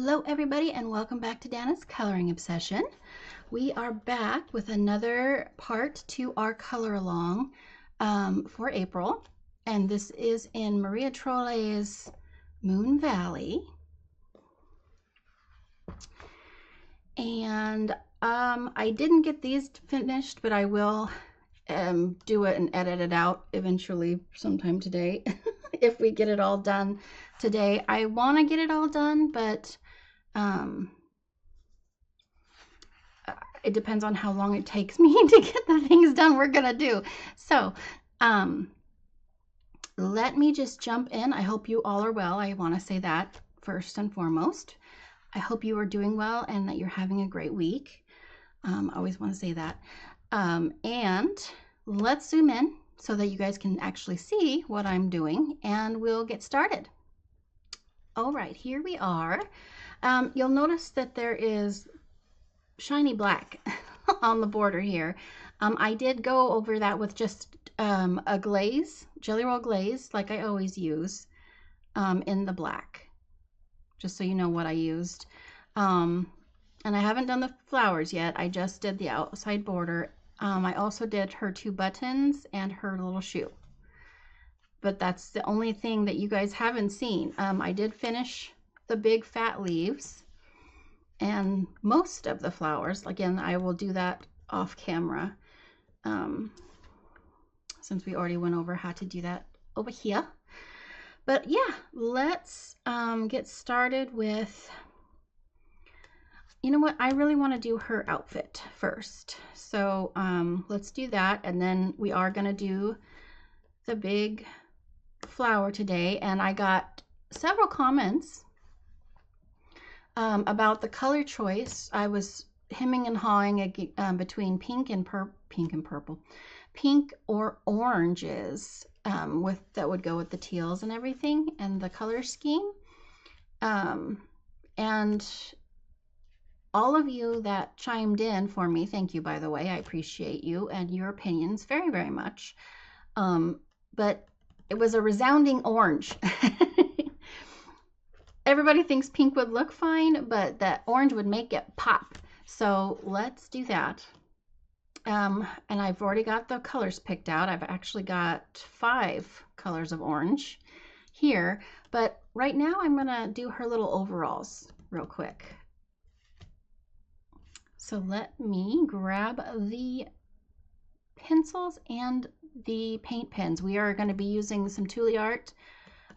Hello everybody and welcome back to Dana's Coloring Obsession. We are back with another part to our color along for April, and this is in Maria Trolle's Moon Valley. And I didn't get these finished, but I will do it and edit it out eventually sometime today if we get it all done today. I want to get it all done, but it depends on how long it takes me to get the things done we're gonna do. So let me just jump in. I hope you all are well. I want to say that first and foremost. I hope you are doing well and that you're having a great week. I always want to say that. And let's zoom in so that you guys can actually see what I'm doing, and we'll get started. All right, here we are. You'll notice that there is shiny black on the border here. I did go over that with just a glaze, Jelly Roll glaze, like I always use, in the black, just so you know what I used. And I haven't done the flowers yet. I just did the outside border. I also did her 2 buttons and her little shoe. But that's the only thing that you guys haven't seen. I did finish the big fat leaves and most of the flowers. Again, I will do that off camera since we already went over how to do that over here. But yeah, let's get started with, you know what, I really want to do her outfit first. So let's do that, and then we are going to do the big flower today. And I got several comments about the color choice. I was hemming and hawing between pink or oranges that would go with the teals and everything, and the color scheme. And all of you that chimed in for me, thank you, by the way. I appreciate you and your opinions very, very much. But it was a resounding orange. Everybody thinks pink would look fine, but that orange would make it pop. So let's do that. And I've already got the colors picked out. I've actually got 5 colors of orange here, but right now I'm gonna do her little overalls real quick. So let me grab the pencils and the paint pens. We are going to be using some Tule Art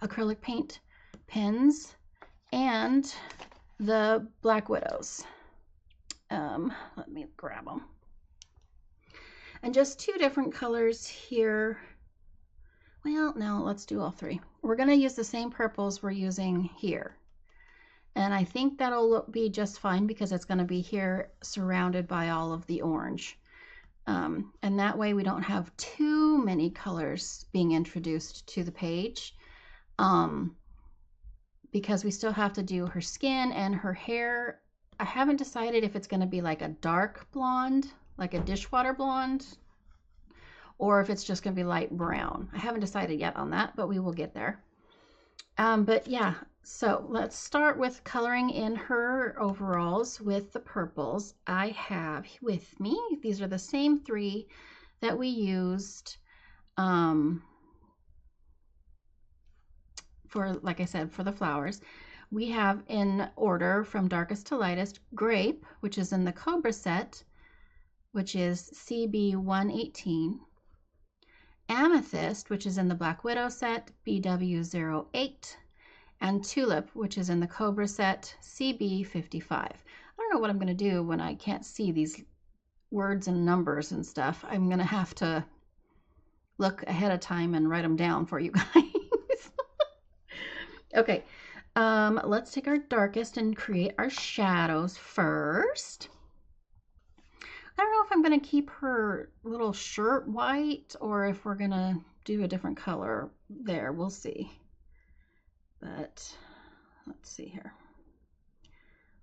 acrylic paint pens and the Black Widows. Let me grab them. And just 2 different colors here. Well, no, let's do all 3. We're going to use the same purples we're using here. And I think that'll be just fine because it's going to be here surrounded by all of the orange. And that way we don't have too many colors being introduced to the page, because we still have to do her skin and her hair. I haven't decided if it's going to be like a dark blonde, like a dishwater blonde, or if it's just going to be light brown. I haven't decided yet on that, but we will get there. But yeah, so let's start with coloring in her overalls with the purples. I have with me, these are the same 3 that we used for, like I said, for the flowers. We have in order from darkest to lightest, Grape, which is in the Cobra set, which is CB 118. Amethyst, which is in the Black Widow set, BW 08. And Tulip, which is in the Cobra set, CB 55. I don't know what I'm going to do when I can't see these words and numbers and stuff. I'm going to have to look ahead of time and write them down for you guys. Okay, let's take our darkest and create our shadows first. I don't know if I'm going to keep her little shirt white or if we're going to do a different color there. We'll see. But let's see here.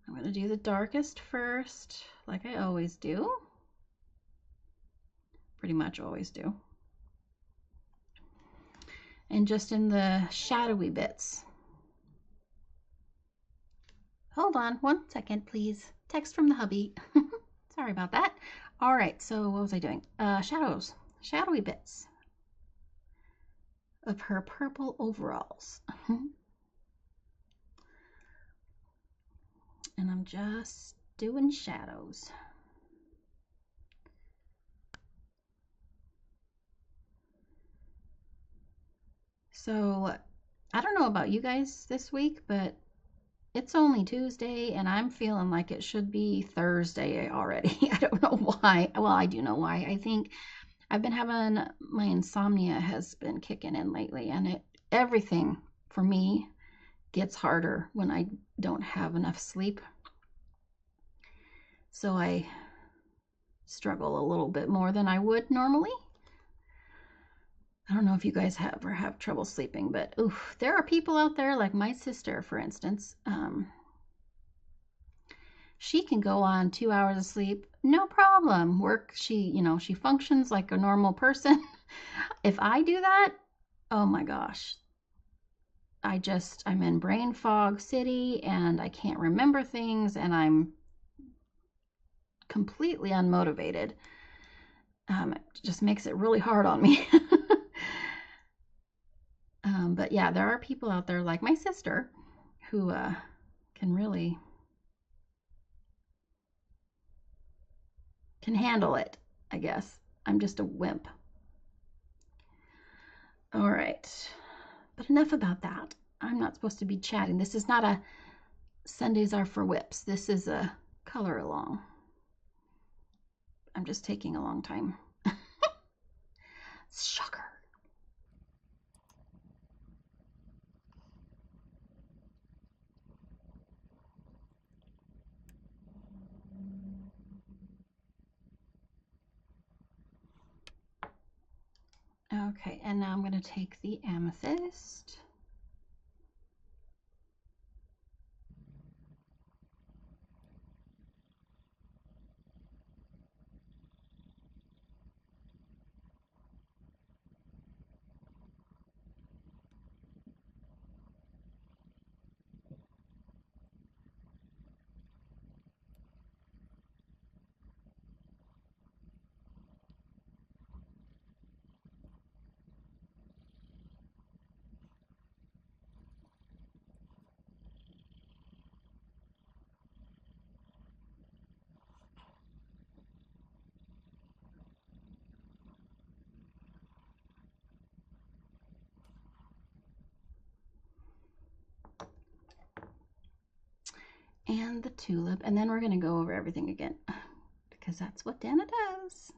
I'm going to do the darkest first, like I always do. Pretty much always do. And just in the shadowy bits Hold on 1 second, please. Text from the hubby. Sorry about that. All right, so what was I doing? Shadows, shadowy bits of her purple overalls. And I'm just doing shadows. So I don't know about you guys this week, but it's only Tuesday and I'm feeling like it should be Thursday already. I don't know why. Well, I do know why. I think I've been having, my insomnia has been kicking in lately, and everything for me gets harder when I don't have enough sleep. So I struggle a little bit more than I would normally. I don't know if you guys ever have trouble sleeping, but oof, there are people out there like my sister, for instance. She can go on 2 hours of sleep, no problem. She functions like a normal person. If I do that, oh my gosh, I'm in brain fog city and I can't remember things and I'm completely unmotivated. It just makes it really hard on me. But yeah, there are people out there like my sister who can handle it, I guess. I'm just a wimp. All right, but enough about that. I'm not supposed to be chatting. This is not a Sundays are for whips. This is a color along. I'm just taking a long time. Shocker. Okay, and now I'm going to take the amethyst. And the tulip, and then we're going to go over everything again because that's what Dana does.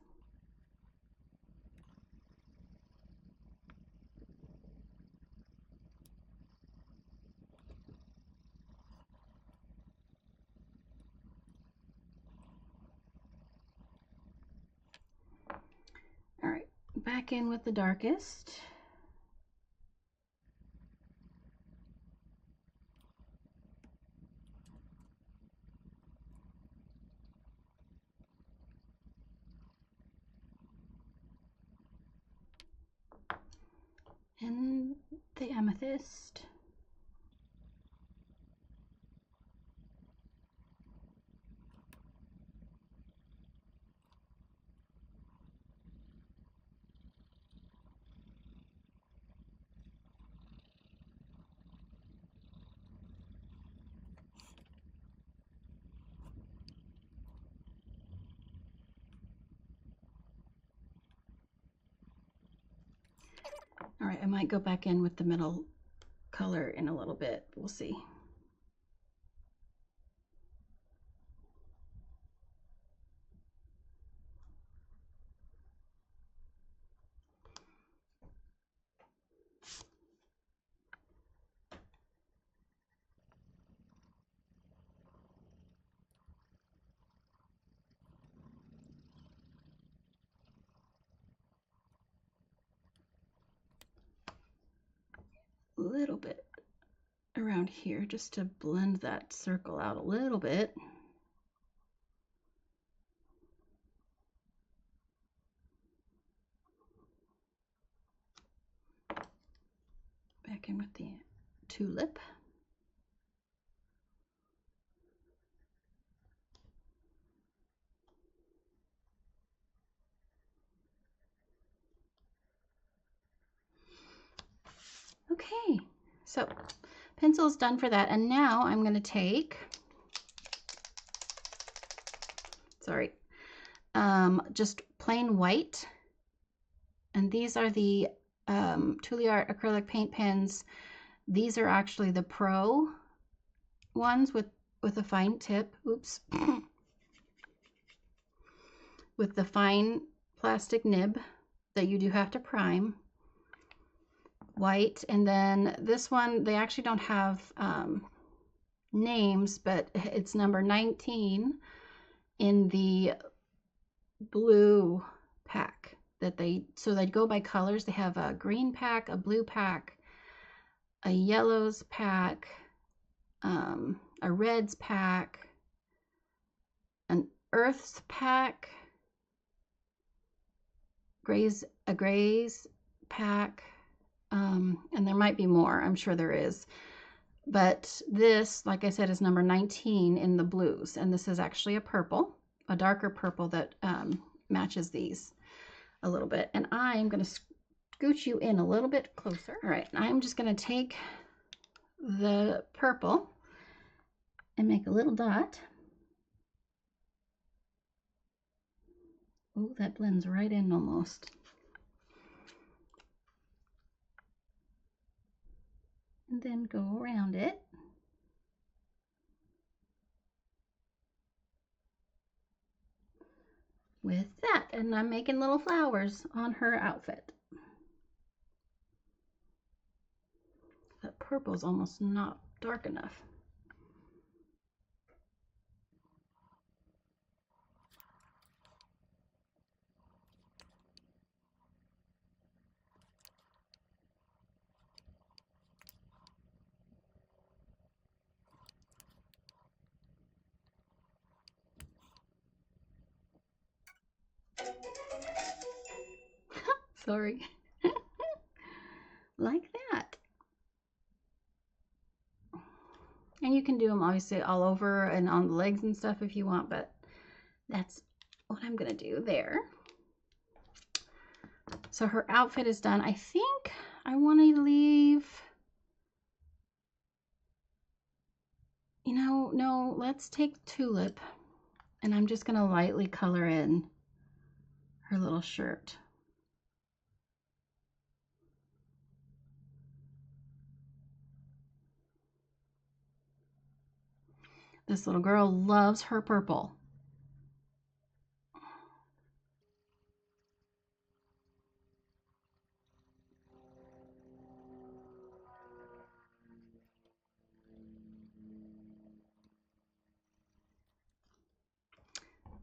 All right, back in with the darkest. And the amethyst. All right, I might go back in with the middle color in a little bit. We'll see. A little bit around here just to blend that circle out a little bit. Back in with the tulip. Okay, so pencil's done for that. And now I'm going to take, sorry, just plain white. And these are the Art acrylic paint pens. These are actually the Pro ones with a fine tip. Oops. With the fine plastic nib that you do have to prime. White. And then this one, they actually don't have names, but it's number 19 in the blue pack that so they go by colors. They have a green pack, a blue pack, a yellows pack, a reds pack, an earths pack, a grays pack, and there might be more. I'm sure there is. But this, like I said, is number 19 in the blues. And this is actually a purple, a darker purple that matches these a little bit. And I'm going to scooch you in a little bit closer. All right, I'm just going to take the purple and make a little dot. Oh, that blends right in almost. And then go around it. With that, and I'm making little flowers on her outfit. That purple's almost not dark enough. Sorry. Like that. And you can do them obviously all over and on the legs and stuff if you want, but that's what I'm gonna do there. So her outfit is done. I think I want to leave, you know, no, let's take Tulip, and I'm just gonna lightly color in her little shirt. This little girl loves her purple.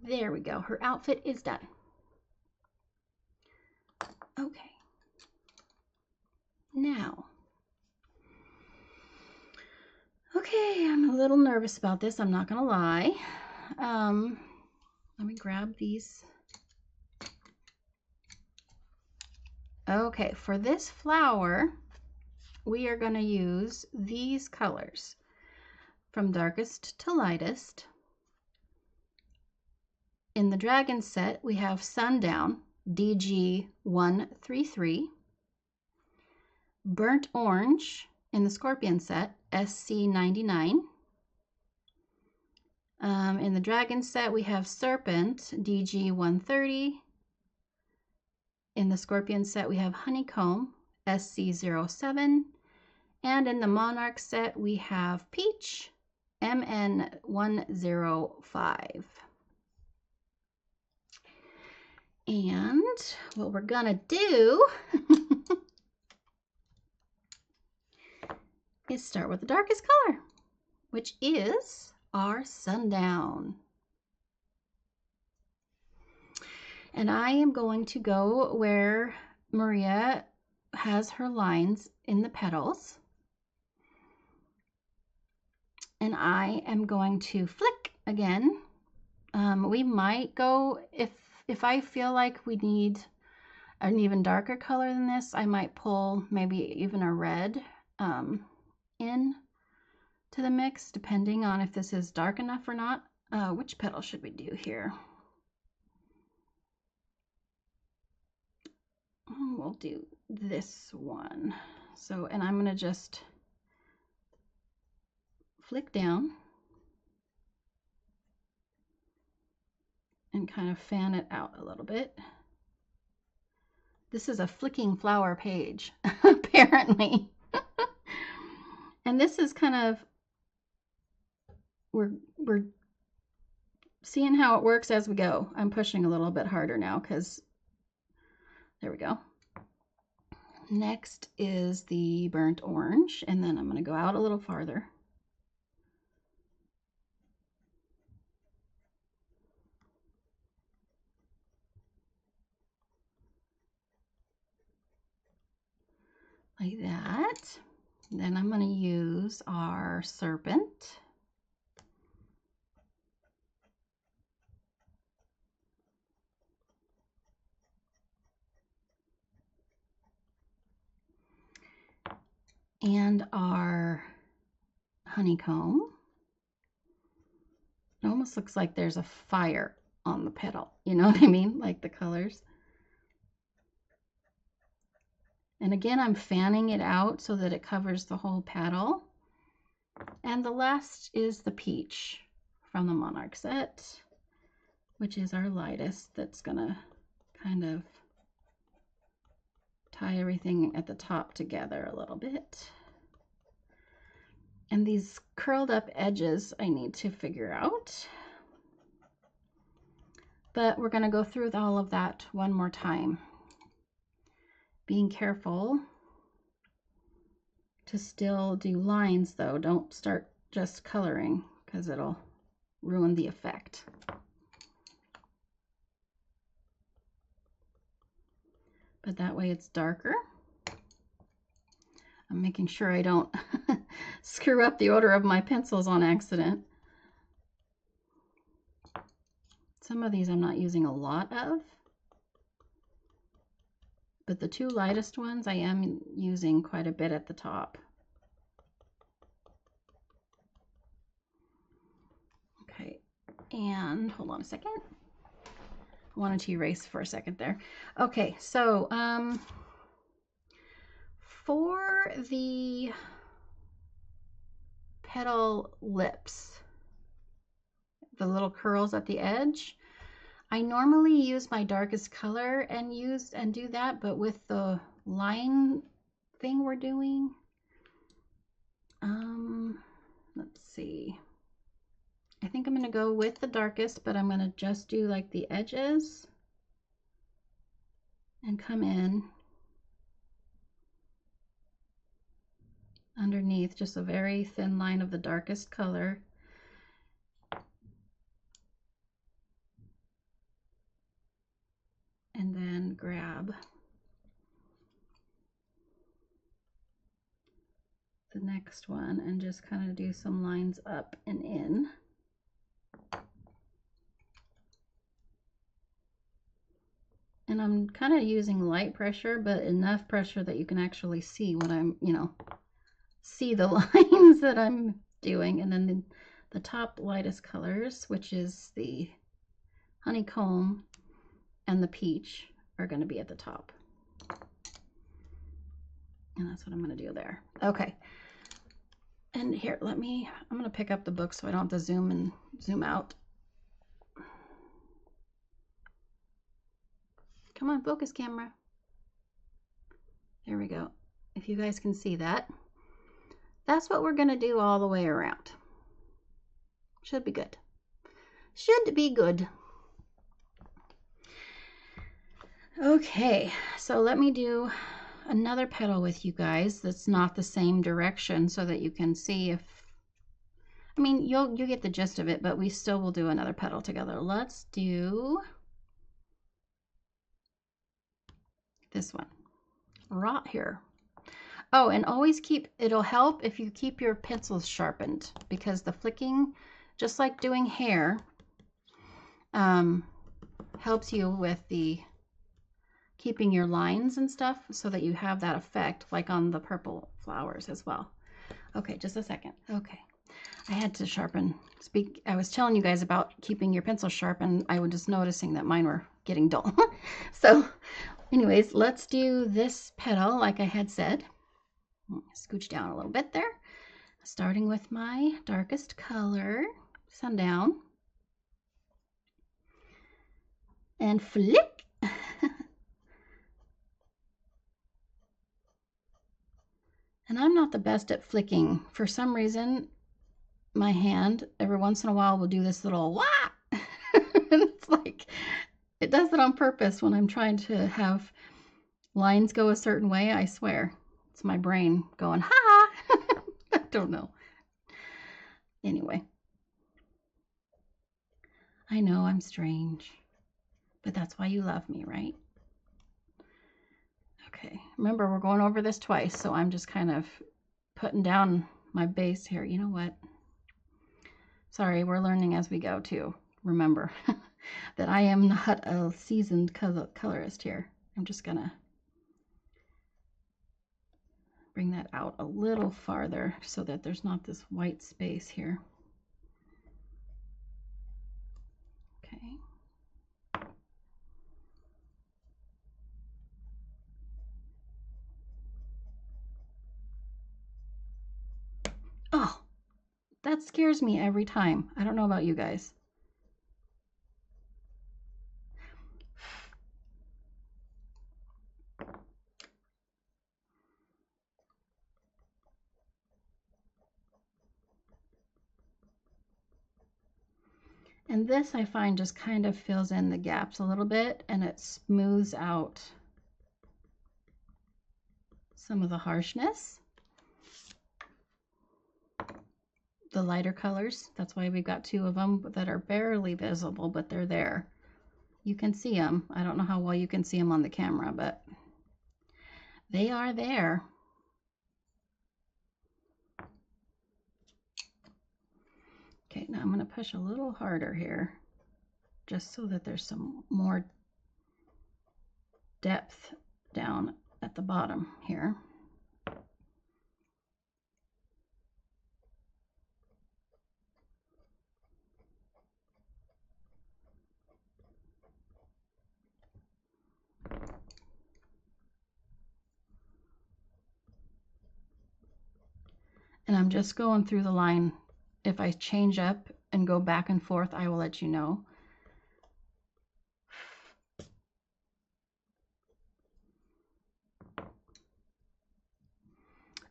There we go. Her outfit is done. Okay. Now, okay, I'm a little nervous about this. I'm not gonna lie. Let me grab these. Okay, for this flower, we are going to use these colors from darkest to lightest. In the dragon set, we have Sundown, DG133. Burnt Orange in the Scorpion set, SC99. In the dragon set, we have Serpent, DG130. In the Scorpion set, we have Honeycomb, SC07. And in the Monarch set, we have Peach, MN105. And what we're gonna do is start with the darkest color, which is our Sundown. And I am going to go where Maria has her lines in the petals. And I am going to flick again. We might go, if I feel like we need an even darker color than this, I might pull maybe even a red in to the mix, depending on if this is dark enough or not. Which petal should we do here? We'll do this one. So, and I'm going to just flick down and kind of fan it out a little bit. This is a flicking flower page, apparently. And this is kind of, we're seeing how it works as we go. I'm pushing a little bit harder now because, there we go. Next is the burnt orange, and then I'm going to go out a little farther. Like that. Then I'm going to use our serpent. And our honeycomb. It almost looks like there's a fire on the petal. You know what I mean? Like the colors. And again, I'm fanning it out so that it covers the whole petal. And the last is the peach from the Monarch set, which is our lightest. That's gonna kind of tie everything at the top together a little bit. And these curled up edges I need to figure out. But we're gonna go through all of that one more time. Being careful to still do lines though. Don't start just coloring because it'll ruin the effect. But that way it's darker. I'm making sure I don't screw up the order of my pencils on accident. Some of these I'm not using a lot of, but the two lightest ones I am using quite a bit at the top. Okay, and hold on a second. I wanted to erase for a second there. Okay, so for the petal lips, the little curls at the edge, I normally use my darkest color and do that, but with the line thing we're doing, let's see. I think I'm going to go with the darkest, but I'm going to just do like the edges and come in underneath just a very thin line of the darkest color. And then grab the next one and just kind of do some lines up and in. And I'm kind of using light pressure, but enough pressure that you can actually see what I'm, see the lines that I'm doing. And then the top lightest colors, which is the honeycomb and the peach, are going to be at the top. And that's what I'm going to do there. Okay. And here, I'm going to pick up the book so I don't have to zoom and zoom out. Come on, focus camera. There we go. If you guys can see that. That's what we're going to do all the way around. Should be good. Should be good. Okay, so let me do another petal with you guys that's not the same direction so that you can see if, I mean, you'll get the gist of it, but we still will do another petal together. Let's do this one right here. Oh, and always it'll help if you keep your pencils sharpened, because the flicking, just like doing hair, helps you with the keeping your lines and stuff so that you have that effect, like on the purple flowers as well. Okay, just a second. Okay, I had to sharpen. I was telling you guys about keeping your pencil sharp, and I was just noticing that mine were getting dull. So anyways, let's do this petal like I had said. Scooch down a little bit there. Starting with my darkest color, Sundown. And flick. And I'm not the best at flicking. For some reason, my hand every once in a while will do this little wah. And it's like, it does it on purpose when I'm trying to have lines go a certain way, I swear. It's my brain going, ha! I don't know. Anyway. I know I'm strange, but that's why you love me, right? Okay, remember we're going over this twice, so I'm just kind of putting down my base here. You know what? Sorry, we're learning as we go too. Remember that I am not a seasoned colorist here. I'm just gonna bring that out a little farther so that there's not this white space here. Okay. Oh, that scares me every time. I don't know about you guys. And this I find just kind of fills in the gaps a little bit, and it smooths out some of the harshness. The lighter colors, that's why we've got two of them that are barely visible, but they're there. You can see them. I don't know how well you can see them on the camera, but they are there. Okay, now I'm going to push a little harder here, just so that there's some more depth down at the bottom here. And I'm just going through the line. If I change up and go back and forth, I will let you know.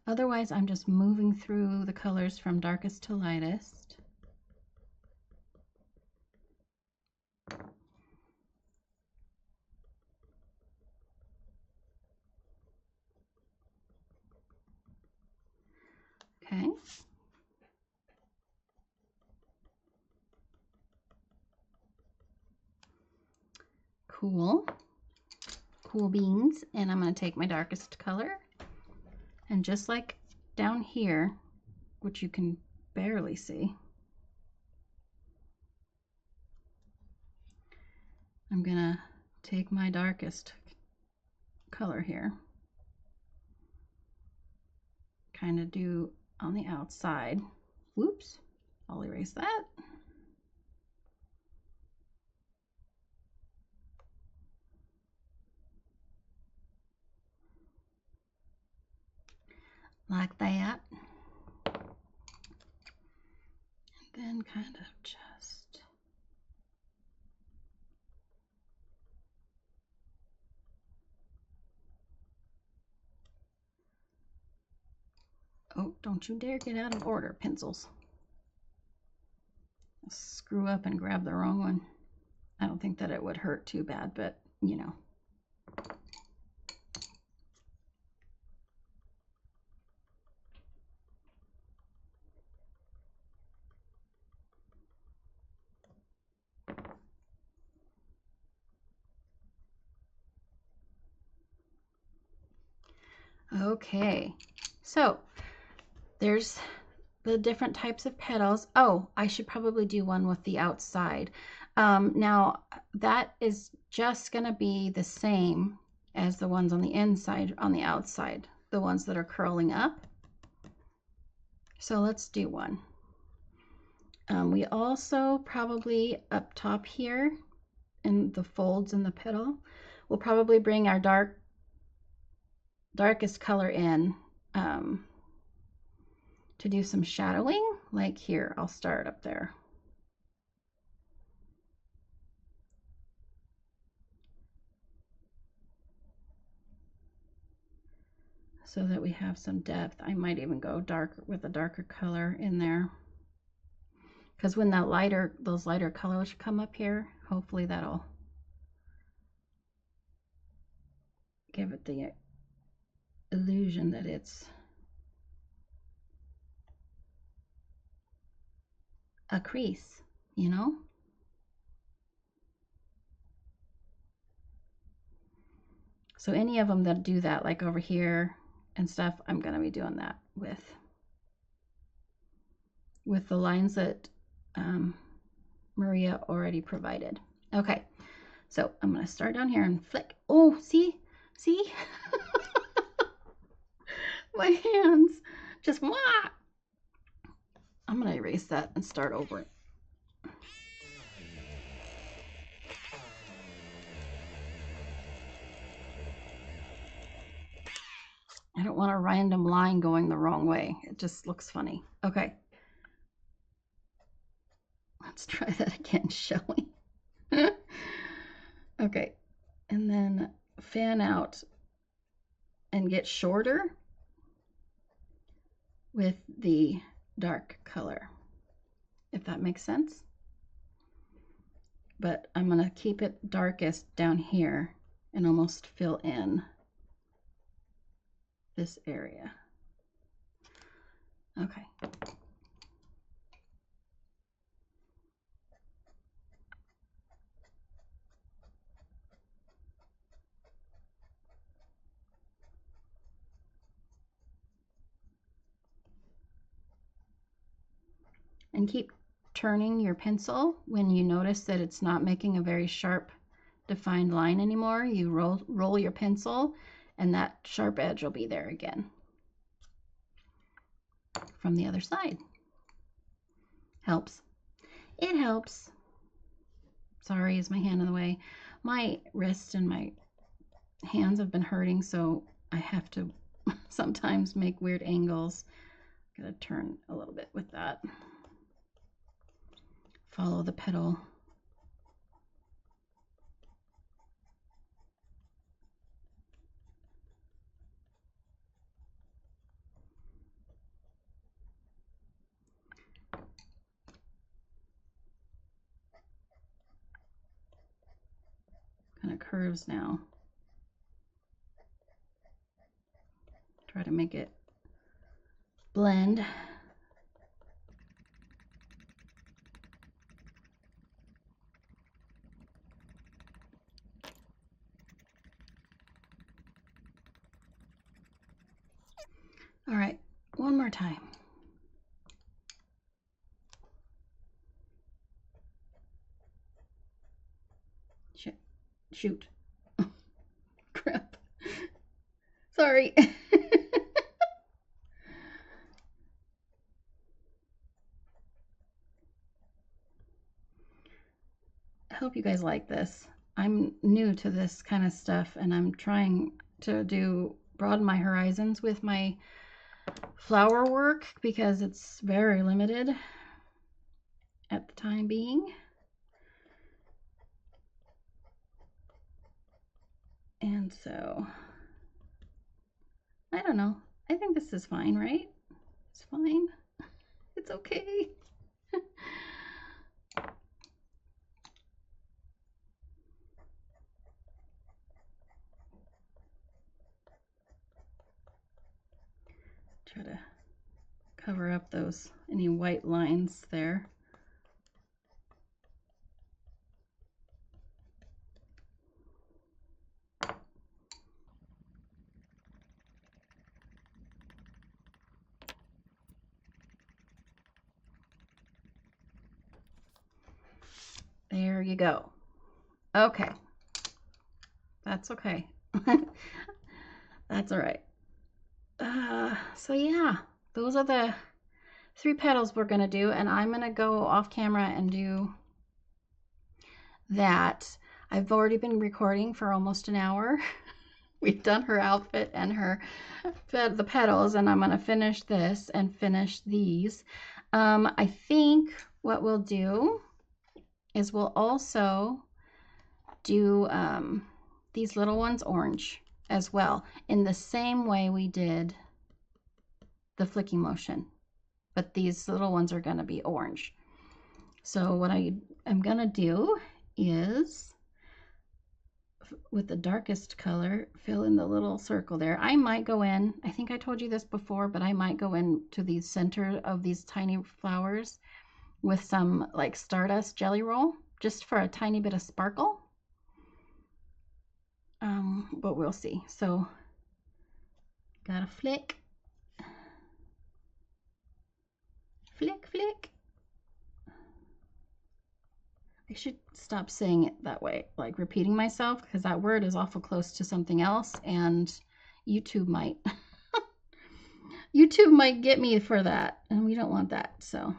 Otherwise, I'm just moving through the colors from darkest to lightest. Okay. Cool. Cool beans. And I'm going to take my darkest color. And just like down here, which you can barely see, I'm going to take my darkest color here. Kind of do on the outside. Whoops. I'll erase that. Like that. And then kind of just oh, don't you dare get out of order, pencils. I'll screw up and grab the wrong one. I don't think that it would hurt too bad, but you know. Okay, so there's the different types of petals. Oh, I should probably do one with the outside. Now that is just going to be the same as the ones on the inside, on the outside, the ones that are curling up. So let's do one. We also probably up top here in the folds in the petal, we'll probably bring our darkest color in to do some shadowing. Like here, I'll start up there. So that we have some depth. I might even go dark with a darker color in there. Because when that those lighter colors come up here, hopefully that'll give it the illusion that it's a crease, you know? So any of them that do that, like over here and stuff, I'm gonna be doing that with the lines that Maria already provided. Okay, so I'm gonna start down here and flick. Oh, see? My hands just, wah! I'm gonna erase that and start over. I don't want a random line going the wrong way. It just looks funny. Okay. Let's try that again, shall we? Okay. And then fan out and get shorter with the dark color, if that makes sense. But I'm going to keep it darkest down here and almost fill in this area. Okay. And keep turning your pencil when you notice that it's not making a very sharp defined line anymore. You roll your pencil and that sharp edge will be there again from the other side. Helps. It helps. Sorry, is my hand in the way? My wrist and my hands have been hurting, so I have to sometimes make weird angles. Gotta turn a little bit with that. Follow the petal. Kind of curves now. Try to make it blend. All right, one more time. Shoot. Crap. Sorry. I hope you guys like this. I'm new to this kind of stuff and I'm trying to broaden my horizons with my flower work because it's very limited at the time being. And so, I don't know. I think this is fine, right? It's fine. It's okay. Try to cover up any white lines there. There you go. Okay. That's okay. That's all right. So yeah, those are the 3 petals we're gonna do, and I'm gonna go off camera and do that. I've already been recording for almost an hour. we've done her outfit and the petals, and I'm going to finish this and finish these. I think what we'll do is we'll also do these little ones orange as well, in the same way we did the flicking motion, but these little ones are going to be orange. So what I am going to do is, with the darkest color, fill in the little circle there. I might go in, I think I told you this before, but I might go in to the center of these tiny flowers with some like Stardust Jelly Roll, just for a tiny bit of sparkle. But we'll see. So gotta flick, flick, flick. I should stop saying it that way, like repeating myself, because that word is awful close to something else, and YouTube might YouTube might get me for that, and we don't want that. So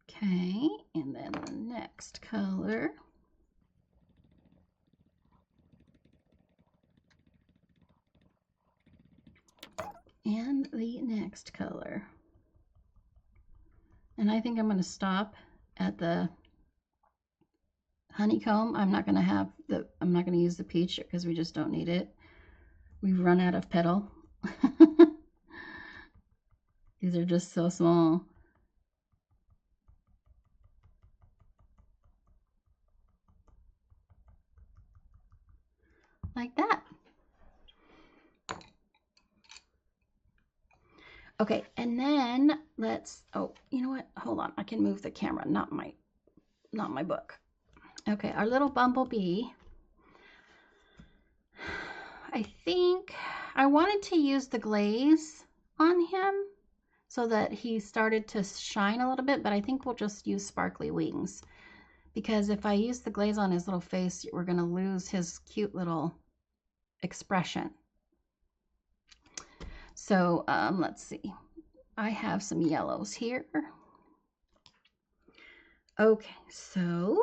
okay, and then the next color. And the next color. And I think I'm going to stop at the honeycomb. I'm not going to use the peach because we just don't need it. We've run out of petal. These are just so small. Like that. Okay, and then let's, oh, you know what? Hold on, I can move the camera, not my book. Okay, our little bumblebee. I think I wanted to use the glaze on him so that he started to shine a little bit, but I think we'll just use sparkly wings, because if I use the glaze on his little face, we're going to lose his cute little expression. So let's see. I have some yellows here. Okay, so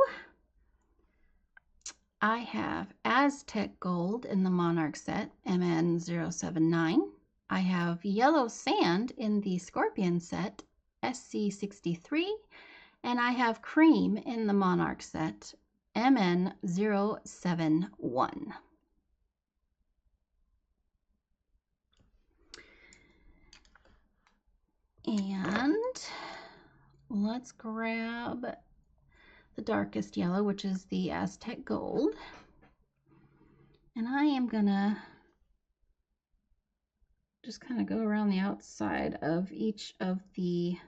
I have Aztec Gold in the Monarch set, MN079. I have Yellow Sand in the Scorpion set, SC63. And I have Cream in the Monarch set, MN071. And let's grab the darkest yellow, which is the Aztec Gold. And I am gonna just kind of go around the outside of each of the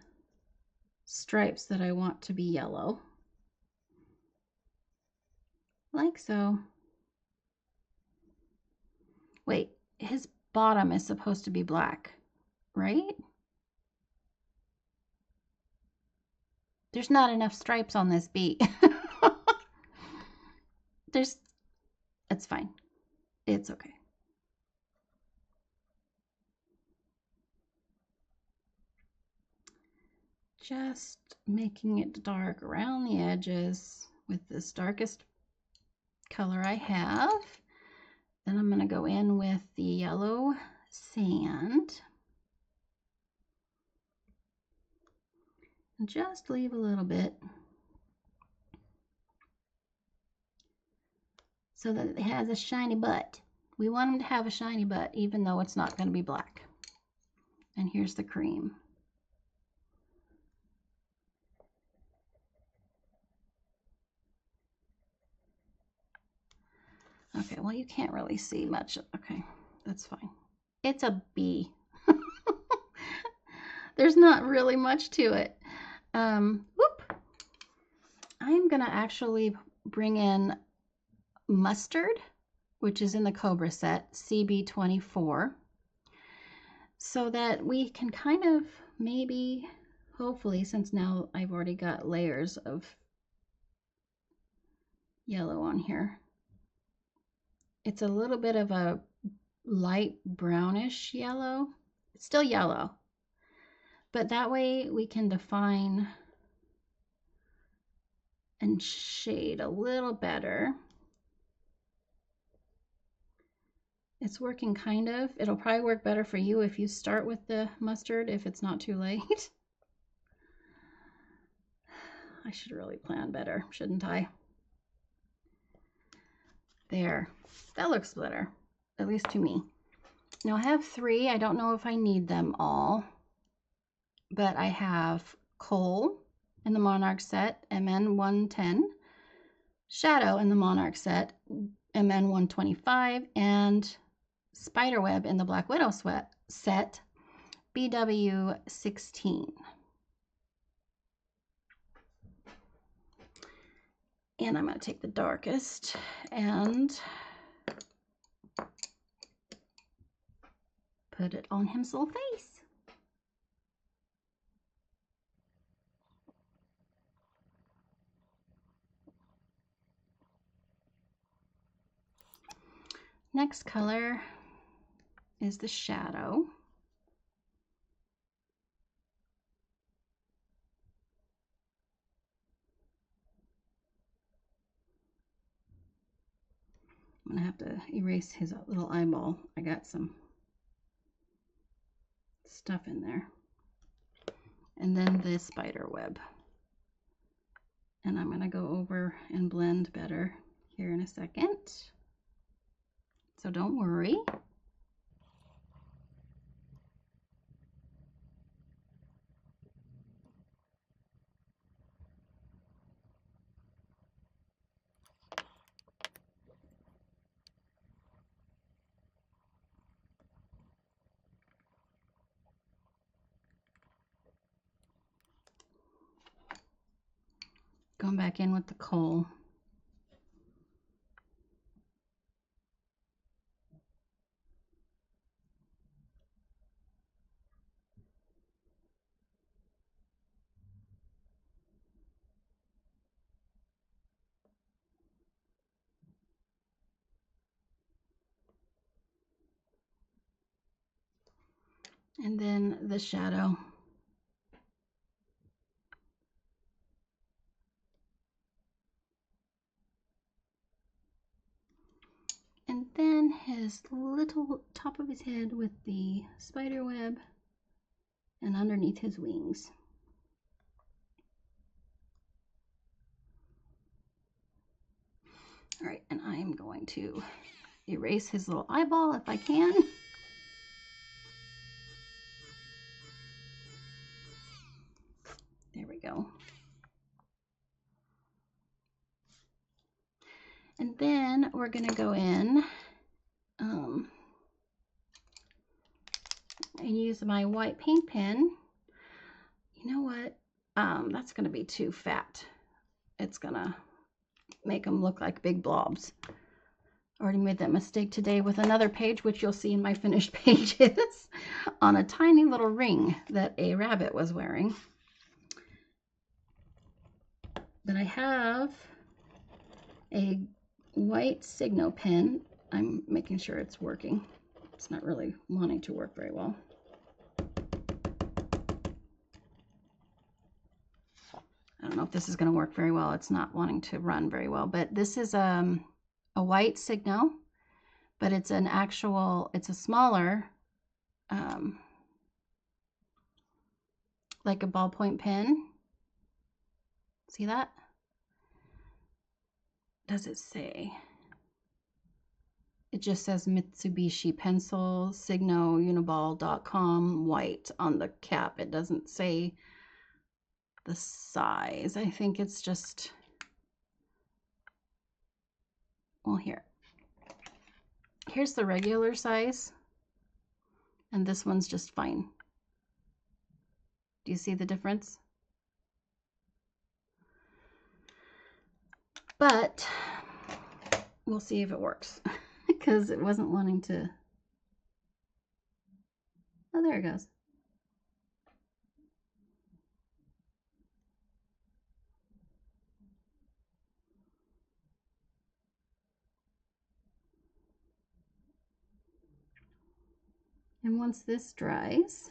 stripes that I want to be yellow. Like so. Wait, his bottom is supposed to be black, right? There's not enough stripes on this bee. It's fine. It's okay. Just making it dark around the edges with this darkest color I have. Then I'm going to go in with the yellow sand. And just leave a little bit so that it has a shiny butt. We want him to have a shiny butt, even though it's not going to be black. And here's the cream. Okay, well, you can't really see much. Okay, that's fine. It's a bee. There's not really much to it. Whoop. I'm gonna actually bring in Mustard, which is in the Cobra set, CB24, so that we can kind of maybe, hopefully, since now I've already got layers of yellow on here. It's a little bit of a light brownish yellow. It's still yellow, but that way we can define and shade a little better. It's working kind of. It'll probably work better for you if you start with the mustard, if it's not too late. I should really plan better, shouldn't I? There, that looks better, at least to me. Now I have 3. I don't know if I need them all, but I have Coal in the Monarch set, MN 110, Shadow in the Monarch set, MN 125, and Spiderweb in the Black Widow set, BW 16. And I'm going to take the darkest and put it on his little face. Next color is the shadow. I'm gonna have to erase his little eyeball. I got some stuff in there. And then the spider web. And I'm gonna go over and blend better here in a second. So don't worry. Going back in with the coal. And then the shadow. And then his little top of his head with the spider web and underneath his wings. All right, and I am going to erase his little eyeball if I can. There we go. And then we're going to go in and use my white paint pen. You know what? That's going to be too fat. It's going to make them look like big blobs. Already made that mistake today with another page, which you'll see in my finished pages, on a tiny little ring that a rabbit was wearing. But I have a white Signo pen. I'm making sure it's working. It's not really wanting to work very well. I don't know if this is going to work very well. It's not wanting to run very well, but this is a white Signo, but it's an actual, it's a smaller, like a ballpoint pen. See that? Does it say? It just says Mitsubishi Pencil, Signo, Uniball.com, white on the cap. It doesn't say the size. I think it's just, well, here's the regular size, and this one's just fine. Do you see the difference? But we'll see if it works because it wasn't wanting to. Oh, there it goes. And once this dries,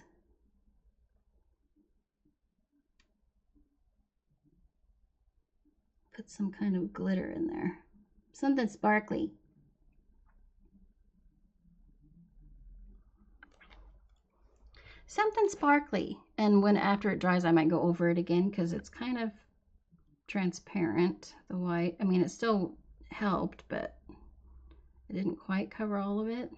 put some kind of glitter in there. Something sparkly. Something sparkly. And when after it dries, I might go over it again because it's kind of transparent, the white. I mean, it still helped, but it didn't quite cover all of it.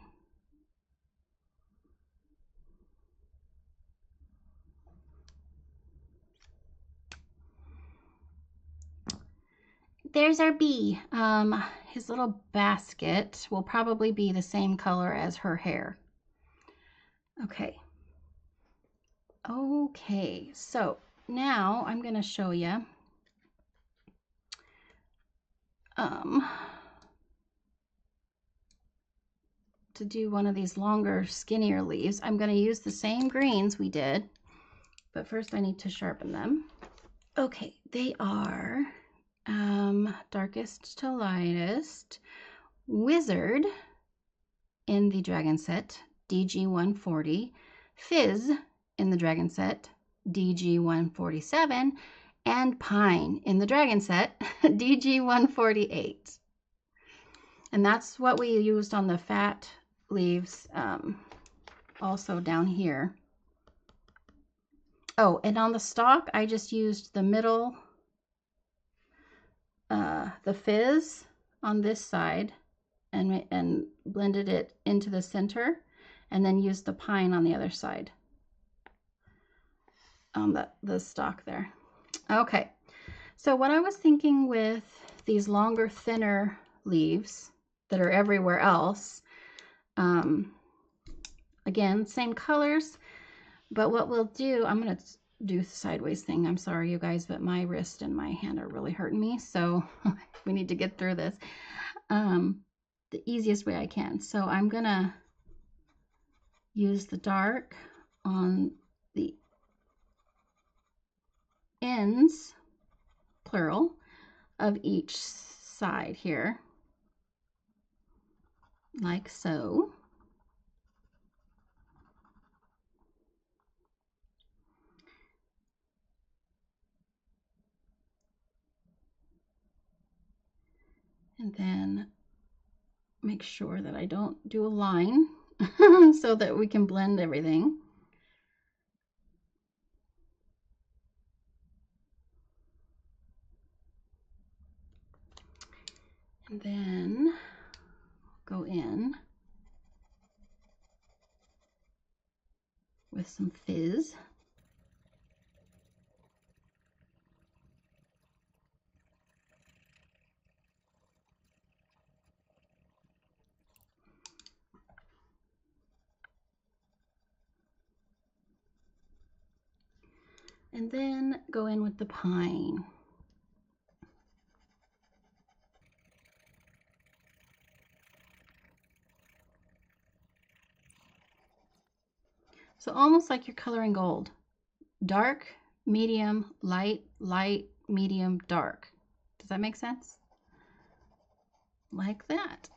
There's our bee. His little basket will probably be the same color as her hair. Okay. Okay, so now I'm going to show you to do one of these longer, skinnier leaves. I'm going to use the same greens we did, but first I need to sharpen them. Okay, they are darkest to lightest, Wizard in the Dragon set, DG 140, Fizz in the Dragon set, DG 147, and Pine in the Dragon set, DG 148. And that's what we used on the fat leaves, also down here. Oh, and on the stalk, I just used the middle, the Fizz on this side, and blended it into the center, and then used the Pine on the other side on the stalk there. Okay, so what I was thinking with these longer, thinner leaves that are everywhere else, again, same colors, but what we'll do, I'm going to do the sideways thing. I'm sorry, you guys, but my wrist and my hand are really hurting me, so we need to get through this the easiest way I can. So I'm going to use the dark on the ends, plural, of each side here, like so. And then make sure that I don't do a line so that we can blend everything. And then go in with some Fizz. And then go in with the Pine. So almost like you're coloring gold. Dark, medium, light, light, medium, dark. Does that make sense? Like that.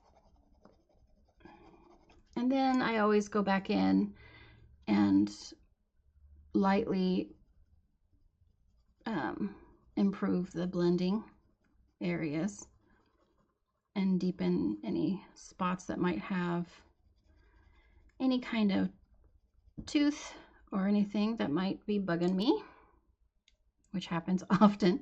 And then I always go back in and lightly improve the blending areas and deepen any spots that might have any kind of tooth or anything that might be bugging me, which happens often.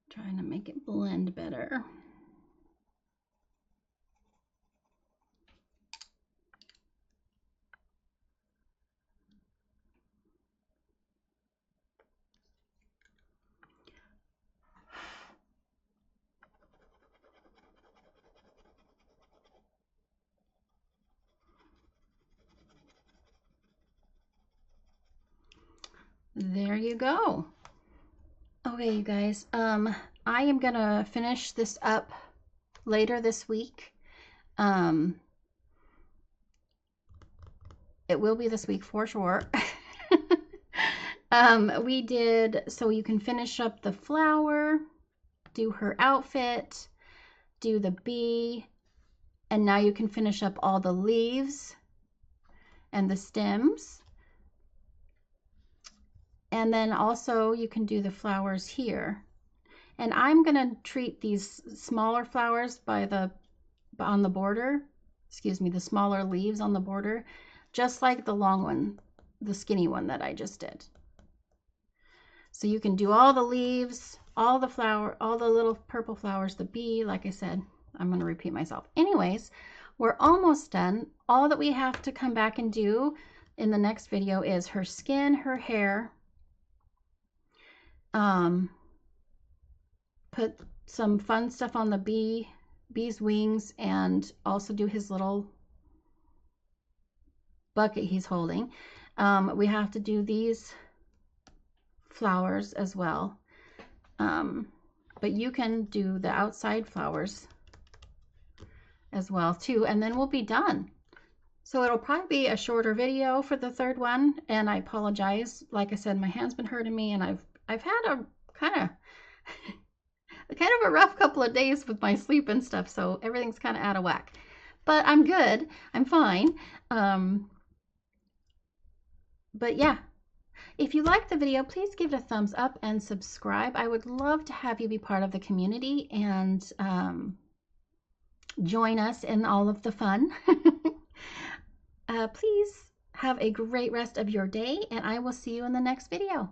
Trying to make it blend better. There you go. Okay, you guys, I am gonna finish this up later this week. It will be this week for sure. We did, so you can finish up the flower, do her outfit, do the bee, and now you can finish up all the leaves and the stems. And then also you can do the flowers here. And I'm going to treat these smaller flowers on the border, excuse me, the smaller leaves on the border, just like the long one, the skinny one that I just did. So you can do all the leaves, all the little purple flowers, the bee, like I said. I'm going to repeat myself. Anyways, we're almost done. All that we have to come back and do in the next video is her skin, her hair, put some fun stuff on the bee's wings, and also do his little bucket he's holding. We have to do these flowers as well, but you can do the outside flowers as well too, and then we'll be done. So it'll probably be a shorter video for the third one, and I apologize. Like I said, my hand's been hurting me, and I've had a kind of a rough couple of days with my sleep and stuff, so everything's kind of out of whack. But I'm good. I'm fine. But yeah, if you liked the video, please give it a thumbs up and subscribe. I would love to have you be part of the community and join us in all of the fun. Please have a great rest of your day, and I will see you in the next video.